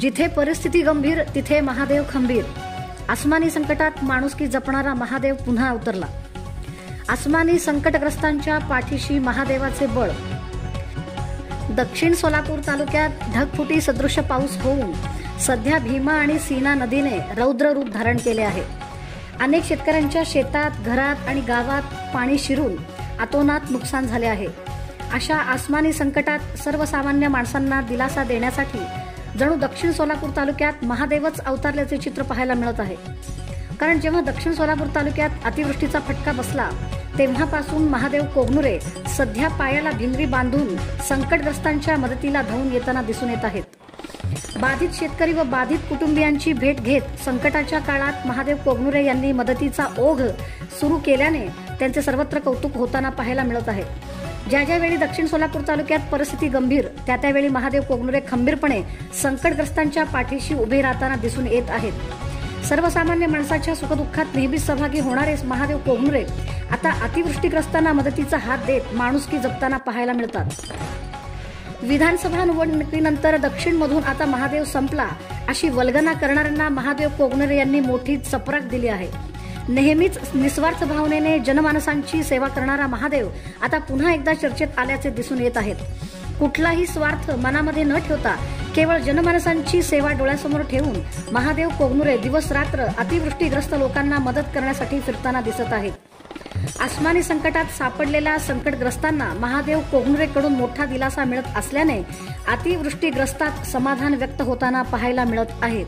जिथे परिस्थिती गंभीर तिथे महादेव खंबीर। आसमानी संकटात माणुसकी जपणारा महादेव पुन्हा अवतरला। आसमानी संकटग्रस्तांच्या पाठीशी महादेवाचे बळ। दक्षिण सोलापूर तालुक्यात ढगफुटी सदृश पाऊस होऊन सध्या भीमा आणि सीना नदीने रौद्र रूप धारण केले आहे। अनेक शेतकऱ्यांच्या शेतात, घरात आणि गावात पाणी शिरून अतोनात नुकसान झाले आहे। अशा आसमानी संकटात सर्वसामान्य माणसांना दिलासा देण्यासाठी जणू दक्षिण सोलापूर तालुक्यात महादेवच अवतरल्याचे चित्र पाहायला मिळत आहे। कारण जेव्हा दक्षिण सोलापूर तालुक्यात अतिवृष्टीचा फटका बसला तेव्हापासून महादेव कोगनुरे सध्या पायाला भिंगरी बांधून संकटग्रस्तांच्या मदतीला धावून येताना दिसून येत आहेत। बाधित शेतकरी व बाधित कुटुंबियांची भेट घेत संकटाच्या काळात महादेव कोगनुरे यांनी मदतीचा ओघ सुरू केल्याने त्यांचे सर्वत्र कौतुक होताना पाहायला मिळत आहे। ज्या ज्यावेळी दक्षिण सोलापूर तालुक्यात परिस्थिती गंभीर त्यावेळी महादेव कोगनुरे खंबीरपणे संकटग्रस्तांच्या पाठीशी उभे राहताना दिसून येत आहेत। सर्वसामान्य माणसाच्या सुखदुःखात नेहमीच सहभागी होणारे महादेव कोगनुरे आता अतिवृष्टीग्रस्तांना मदतीचा हात देत माणुसकी जपताना पाहायला मिळतात। विधानसभा निवडणुकीनंतर दक्षिणमधून आता महादेव संपला अशी वल्गना करणाऱ्यांना महादेव कोगनुरे यांनी मोठी चपराक दिली आहे। नेहमीच निस्वार्थ भावनेने जनमानसांची सेवा करणारा महादेव आता पुन्हा एकदा चर्चेत आल्याचे दिसून येत आहेत। कुठलाही स्वार्थ मनामध्ये न ठेवता केवळ जनमानसांची सेवा डोळ्यासमोर ठेवून महादेव कोगनुरे दिवस रात्र अतिवृष्टीग्रस्त लोकांना मदत करण्यासाठी फिरताना दिसत आहेत। आसमानी संकटात सापडलेल्या संकटग्रस्तांना महादेव कोगनुरेकडून मोठा दिलासा मिळत असल्याने अतिवृष्टीग्रस्तात समाधान व्यक्त होताना पाहायला मिळत आहेत।